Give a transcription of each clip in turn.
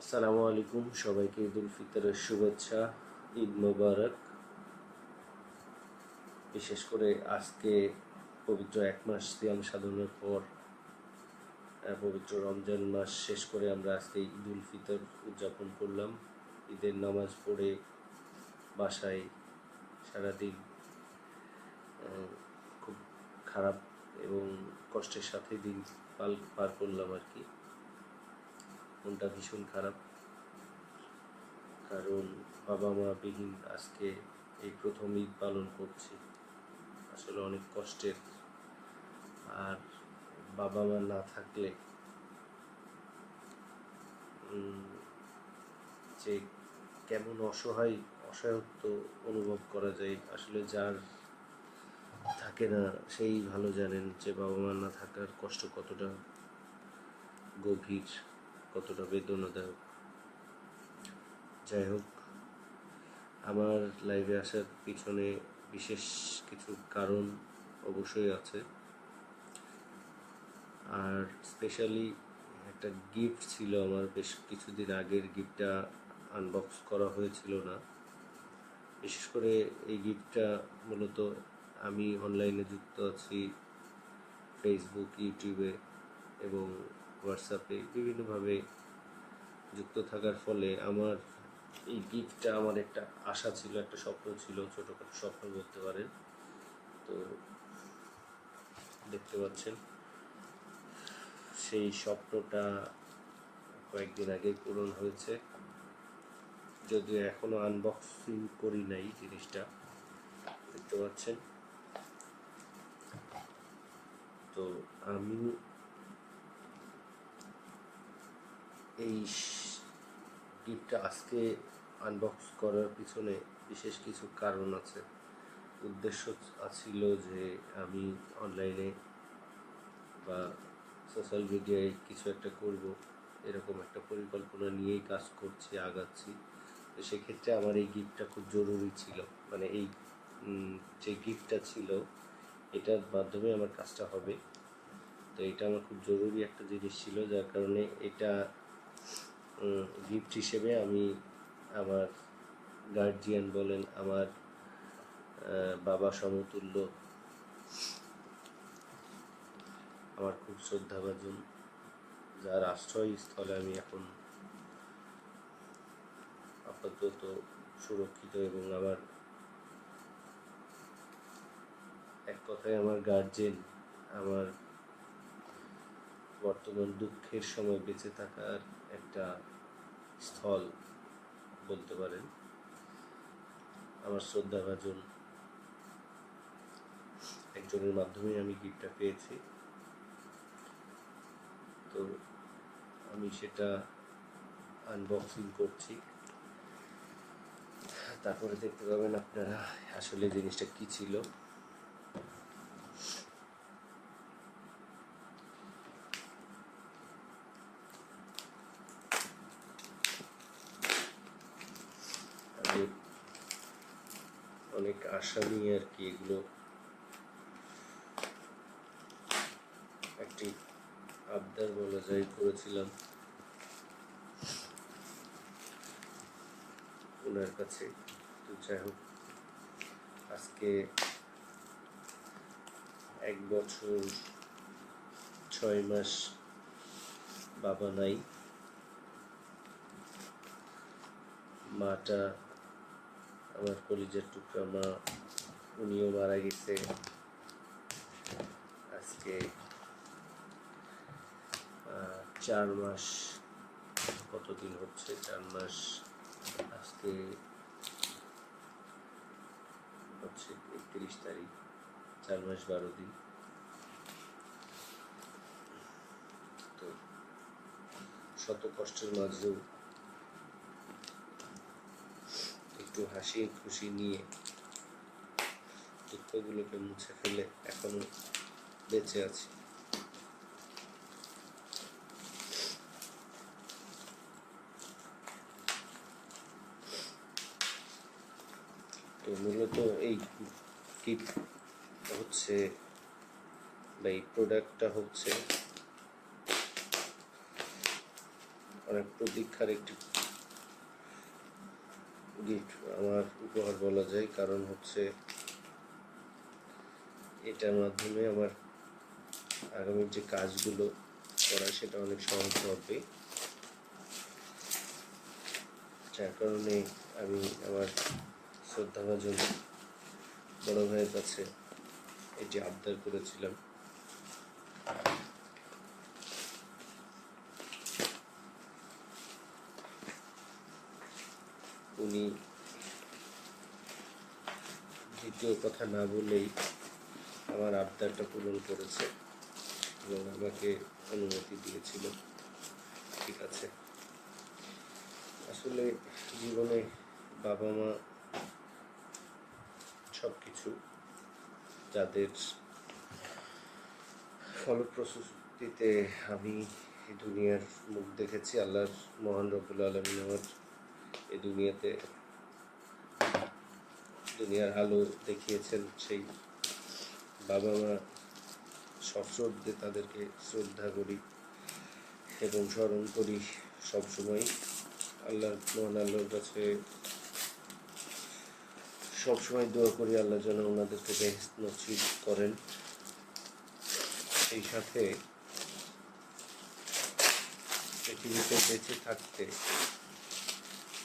আসসালামু আলাইকুম, সবাইকে ঈদ উল ফিতরের শুভেচ্ছা। ঈদ মোবারক। বিশেষ করে আজকে পবিত্র এক মাস সিয়াম সাধনের পর পবিত্র রমজান মাস শেষ করে আমরা আজকে ঈদ উল ফিতর উদযাপন করলাম। ঈদের নামাজ পড়ে বাসায় সারাদিন খুব খারাপ এবং কষ্টের সাথে দিন পার করলাম আর কি। মনটা ভীষণ খারাপ, কারণ বাবা মা বিহীন আজকে এই প্রথম ঈদ পালন করছি। আসলে অনেক কষ্টের। আর বাবা মা না থাকলে যে কেমন অসহায়ত্ব অনুভব করা যায়, আসলে যার থাকে না সেই ভালো জানেন যে বাবা মা না থাকার কষ্ট কতটা গভীর, কতটা বেদনাদায়ক। যাই হোক, আমার লাইভে আসার পিছনে বিশেষ কিছু কারণ অবশ্যই আছে। আর স্পেশালি একটা গিফট ছিল আমার, বেশ কিছুদিন আগের গিফটটা আনবক্স করা হয়েছিল না। বিশেষ করে এই গিফটটা মূলত আমি অনলাইনে যুক্ত আছি, ফেসবুক, ইউটিউবে এবং হোয়াটসঅ্যাপে বিভিন্নভাবে যুক্ত থাকার ফলে আমার এই গিফটটা আমার একটা আশা ছিল, একটা স্বপ্ন ছিল, ছোটোখাটো স্বপ্ন বলতে পারেন। তো দেখতে পাচ্ছেন সেই স্বপ্নটা কয়েকদিন আগে পূরণ হয়েছে, যদিও এখনো আনবক্সিং করি নাই। জিনিসটা দেখতে পাচ্ছেন। তো আমি এই গিফটটা আজকে আনবক্স করার পিছনে বিশেষ কিছু কারণ আছে। উদ্দেশ্য ছিল যে আমি অনলাইনে বা সোশ্যাল মিডিয়ায় কিছু একটা করব, এরকম একটা পরিকল্পনা নিয়েই কাজ করছি, আগাচ্ছি। তো সেক্ষেত্রে আমার এই গিফটটা খুব জরুরি ছিল। মানে এই যে গিফটটা ছিল এটার মাধ্যমে আমার কাজটা হবে। তো এটা আমার খুব জরুরি একটা জিনিস ছিল, যার কারণে এটা গিফট হিসেবে আমি আমার গার্জিয়ান বলেন, আমার বাবা সমতুল্য, আমার খুব শ্রদ্ধাভাজন, যার আশ্রয়স্থলে আমি এখন আপাতত সুরক্ষিত, এবং আমার এক কথায় আমার গার্জেন, আমার বর্তমান দুঃখের সময় বেঁচে থাকার একটা স্থল বলতে পারেন। আমার শ্রদ্ধাভাজন একজনের মাধ্যমেই আমি গিফটটা পেয়েছি। তো আমি সেটা আনবক্সিং করছি, তারপরে দেখতে পাবেন আপনারা আসলে জিনিসটা কি ছিল। আমি অনেক আশা নিয়ে আর কি এগুলো একটি আবদার বলা যায় করেছিলাম ওনার কাছে। তো যাই হোক, আজকে 1 বছর 6 মাস বাবা নাই। মাটা আমার কলিজার টুকরা মা, উনিও মারা গেছে। আজকে 4 মাস, কতদিন হচ্ছে 4 মাস, আজকে হচ্ছে 31 তারিখ, 4 মাস 12 দিন। তো শত কষ্টের মাঝেও একটু হাসি খুশি নিয়ে দুঃখগুলোকে মুছে ফেলে এখনো বেঁচে আছি। তো মূলত এই গিফট হচ্ছে বা এই প্রোডাক্টটা হচ্ছে অনেক প্রতীক্ষার একটি গিফট, আমার উপহার বলা যায়। কারণ হচ্ছে এটার মাধ্যমে আমার আগামীর যে কাজগুলো করা সেটা অনেক সহজ হবে, যার কারণে আমি আমার শ্রদ্ধাভাজন বড় ভাইয়ের কাছে এটি আবদার করেছিলাম। উনি দ্বিতীয় কথা না বলেই আমার আবদারটা পূরণ করেছে এবং আমাকে অনুমতি দিয়েছিল। ঠিক আছে, আসলে জীবনে বাবা মা সব কিছু, যাদের ফলপ্রসূতিতে আমি এই দুনিয়ার মুখ দেখেছি। আল্লাহর মহান রব্বুল আলামিন আমার এই দুনিয়ার আলো দেখিয়েছেন। সেই বাবা মা সশ্রদ্ধে তাদেরকে শ্রদ্ধা করি এবং স্মরণ করি সবসময়। মহান আল্লাহর কাছে সবসময় দোয়া করি আল্লাহ যেন ওনাদেরকে বেহেশত নসিব করেন। সেই সাথে পৃথিবীতে বেঁচে থাকতে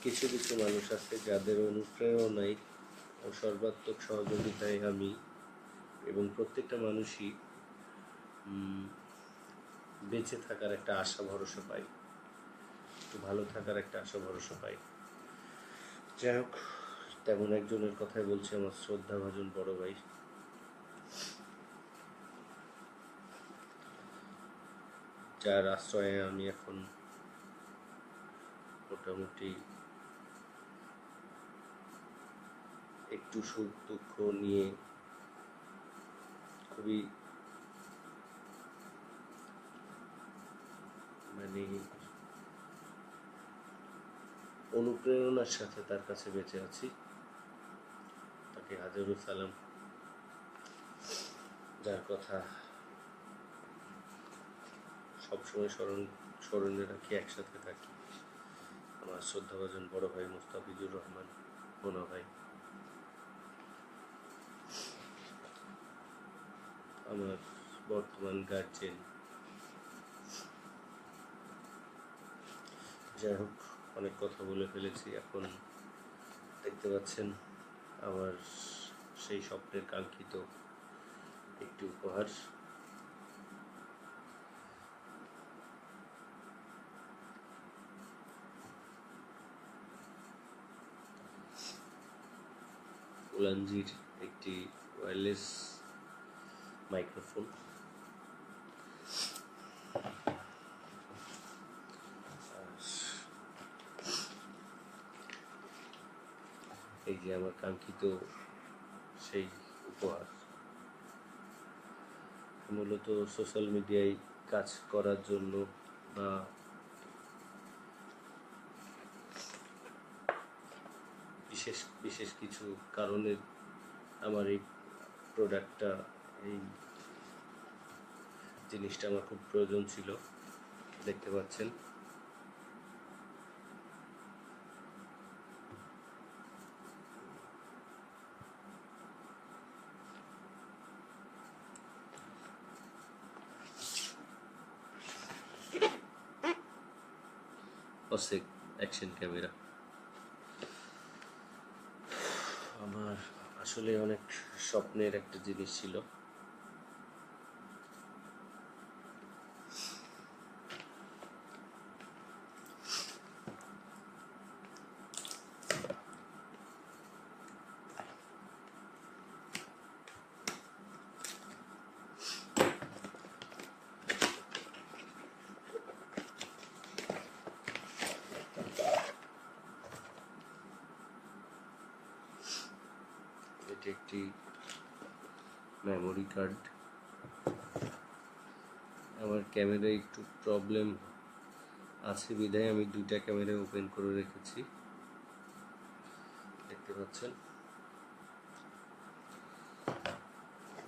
কিছু কিছু মানুষ আছে যাদের অনুপ্রেরণায় ও সর্বাত্মক সহযোগিতায় আমি এবং প্রত্যেকটা মানুষই বেঁচে থাকার একটা আশা ভরসা পাই, একটু ভালো থাকার একটা আশা ভরসা পাই। যাই হোক, তেমন একজনের কথাই বলছি, আমার শ্রদ্ধাভাজন বড় ভাই, যার আশ্রয়ে আমি এখন মোটামুটি একটু সুখ দুঃখ নিয়ে খুবই অনুপ্রেরণার সাথে তার কাছে বেঁচে আছি। তাকে হাজারো সালাম, যার কথা সবসময় স্মরণে রাখি, একসাথে থাকি। আমার শ্রদ্ধাভাজন বড় ভাই মুস্তাফিজুর রহমান মোনা ভাই, আমার বর্তমান গার্জেন। যাই হোক, অনেক কথা বলে ফেলেছি। এখন দেখতে পাচ্ছেন আমার সেই স্বপ্নের কাঙ্ক্ষিত একটি উপহার। উলানজির একটি ওয়্যারলেস মাইক্রোফোন। এই যে আমার কাঙ্ক্ষিত সেই উপহার। মূলত সোশ্যাল মিডিয়ায় কাজ করার জন্য বা বিশেষ কিছু কারণে আমার এই প্রোডাক্টটা, এই জিনিসটা আমার খুব প্রয়োজন ছিল। দেখতে পাচ্ছেন OSEC অ্যাকশন ক্যামেরা। আমার আসলে অনেক স্বপ্নের একটা জিনিস ছিল। এটি একটি মেমোরি কার্ড। আমার ক্যামেরায় একটু প্রবলেম আছে বিধায় আমি দুইটা ক্যামেরা ওপেন করে রেখেছি। দেখতে পাচ্ছেন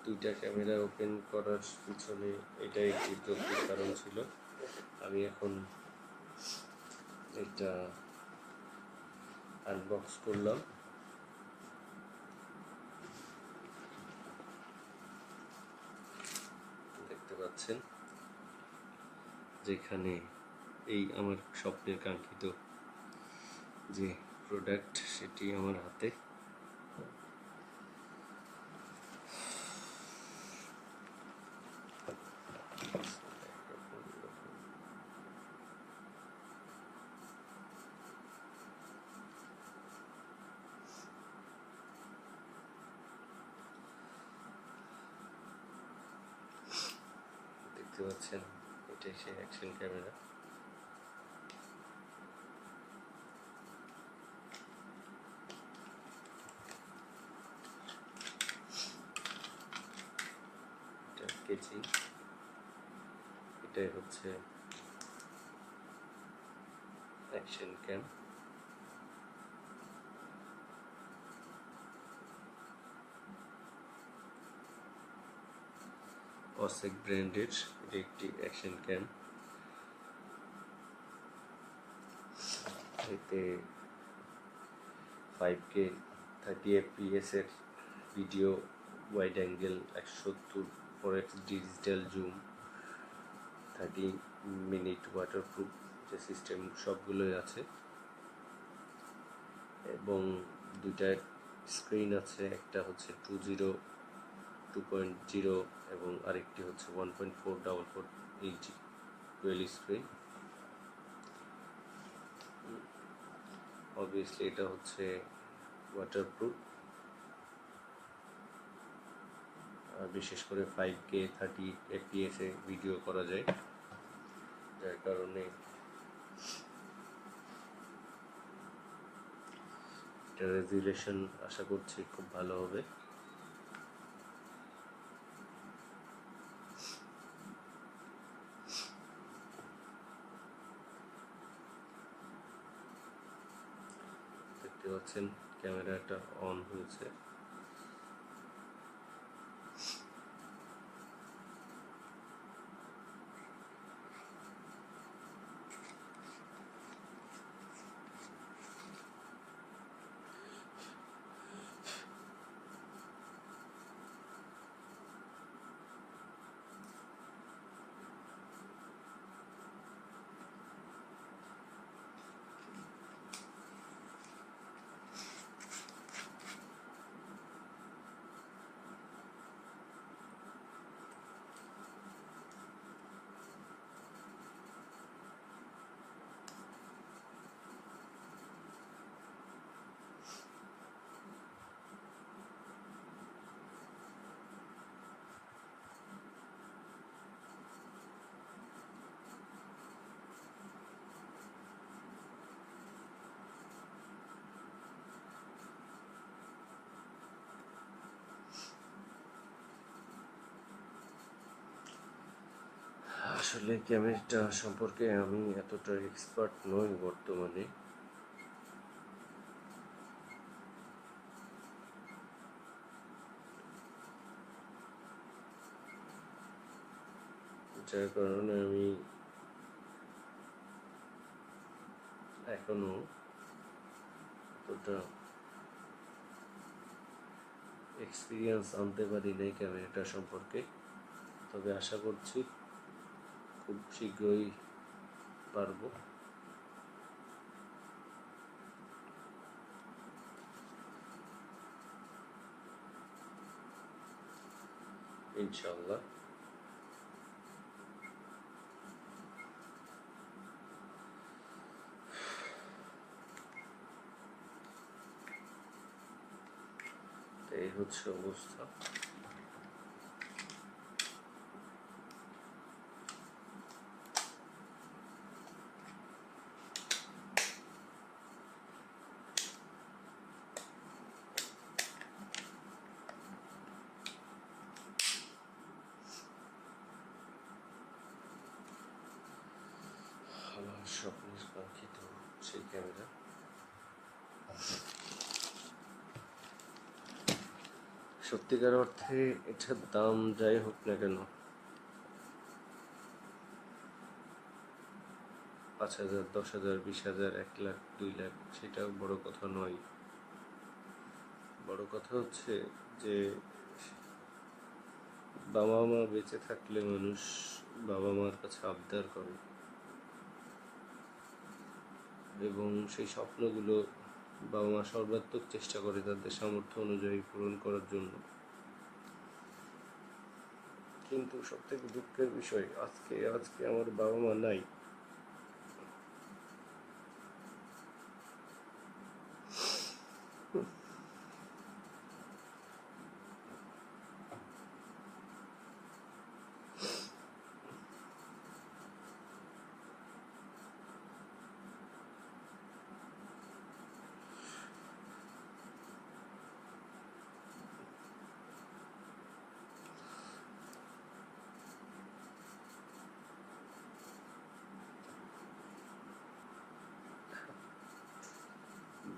দুইটা ক্যামেরা ওপেন করার পিছনে এটাই একটি যৌক্তিক কারণ ছিল। আমি এখন এটা আনবক্স করলাম। দেখতে পাচ্ছেন যেখানে এই আমার স্বপ্নের কাঙ্ক্ষিত যে প্রোডাক্ট সেটি আমার হাতে। দেখতে পাচ্ছেন এটাই সেই অ্যাকশন ক্যামেরা। এটা কেজি, এটাই হচ্ছে অ্যাকশন ক্যাম। অসেক ব্র্যান্ডের এটা একটি অ্যাকশন ক্যাম। এতে 5K 30 FPS এর video, wide angle 170 4x digital zoom, 30 minute waterproof যে সিস্টেম সবগুলোই আছে, এবং দুইটা স্ক্রিন আছে, একটা হচ্ছে 2.0 এবং আরেকটি হচ্ছে 1.444 ইঞ্চি ডুয়েল স্ক্রিন। অবভিয়াসলি এটা হচ্ছে ওয়াটারপ্রুফ, বিশেষ করে 5K 30 FPS এ ভিডিও করা যায়, যার কারণে এটা রেজুলেশন আশা করছি খুব ভালো হবে। দেখতে পাচ্ছেন ক্যামেরাটা অন হয়েছে। আসলে ক্যামেরাটা সম্পর্কে আমি এতটা এক্সপার্ট নই বর্তমানে, যার কারণে আমি এখনো এতটা এক্সপিরিয়েন্স আনতে পারি নাই ক্যামেরাটা সম্পর্কে। তবে আশা করছি খুব শীঘ্রই পারবো। ইনশাআল্লাহ। এই হচ্ছে অবস্থা। আমার স্বপ্নের কাঙ্ক্ষিত সেই ক্যামেরা। সত্যিকার অর্থে এটার দাম যাই হোক না কেন, 5,000, 10,000, 20,000, 1 লাখ, 2 লাখ সেটা বড় কথা নয়। বড় কথা হচ্ছে যে বাবা মা বেঁচে থাকলে মানুষ বাবা মার কাছে আবদার করে এবং সেই স্বপ্নগুলো বাবা মা সর্বাত্মক চেষ্টা করে তাদের সামর্থ্য অনুযায়ী পূরণ করার জন্য। কিন্তু সবথেকে দুঃখের বিষয় আজকে আমার বাবা মা নাই।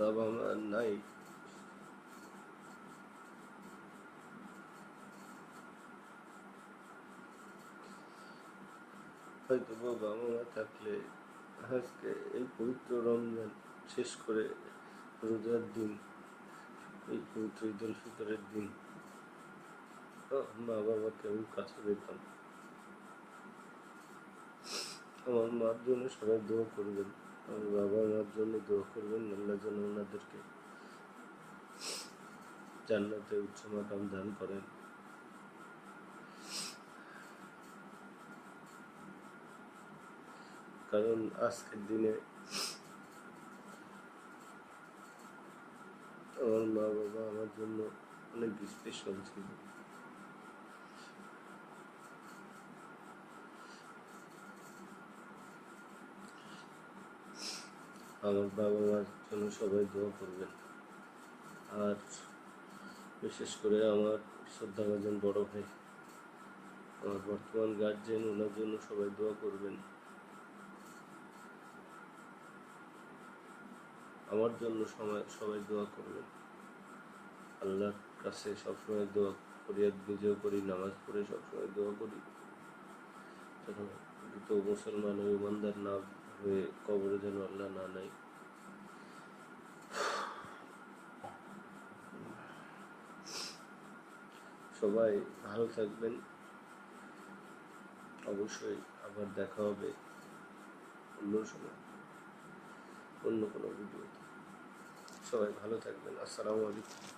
বাবা মা নাই, হয়তো বাবা মা থাকলে আজকে এই পবিত্র রমজান শেষ করে রোজার দিন, এই পবিত্র ঈদ উল ফিতরের দিন মা বাবাকে আমি কাছে পেতাম। আমার মার জন্য সবাই দোয়া করবেন, আমার বাবা মার জন্য দোয়া করবেন, আল্লাহ যেন ওনাদেরকে জান্নাতে উচ্চ মাকাম দান করেন। কারণ আজকের দিনে আমার মা বাবা আমার জন্য অনেক স্পেশাল ছিল। আমার বাবা মার জন্য সবাই দোয়া করবেন। আর বিশেষ করে আমার শ্রদ্ধাভাজন বড় ভাই, আমার বর্তমান গার্জেন, ওনার জন্য সবাই দোয়া করবেন। আমার জন্য সবাই দোয়া করবেন। আল্লাহর কাছে সবসময় দোয়া ফরিয়াদ নিজেও করি, নামাজ পড়ে সবসময় দোয়া করি যেন দ্রুত মুসলমান ও ইমানদার না হয়ে কবরে যেন আল্লাহ না নেয়। সবাই ভালো থাকবেন। অবশ্যই আবার দেখা হবে অন্য সময়, অন্য কোনো ভিডিওতে। সবাই ভালো থাকবেন। আসসালামু আলাইকুম।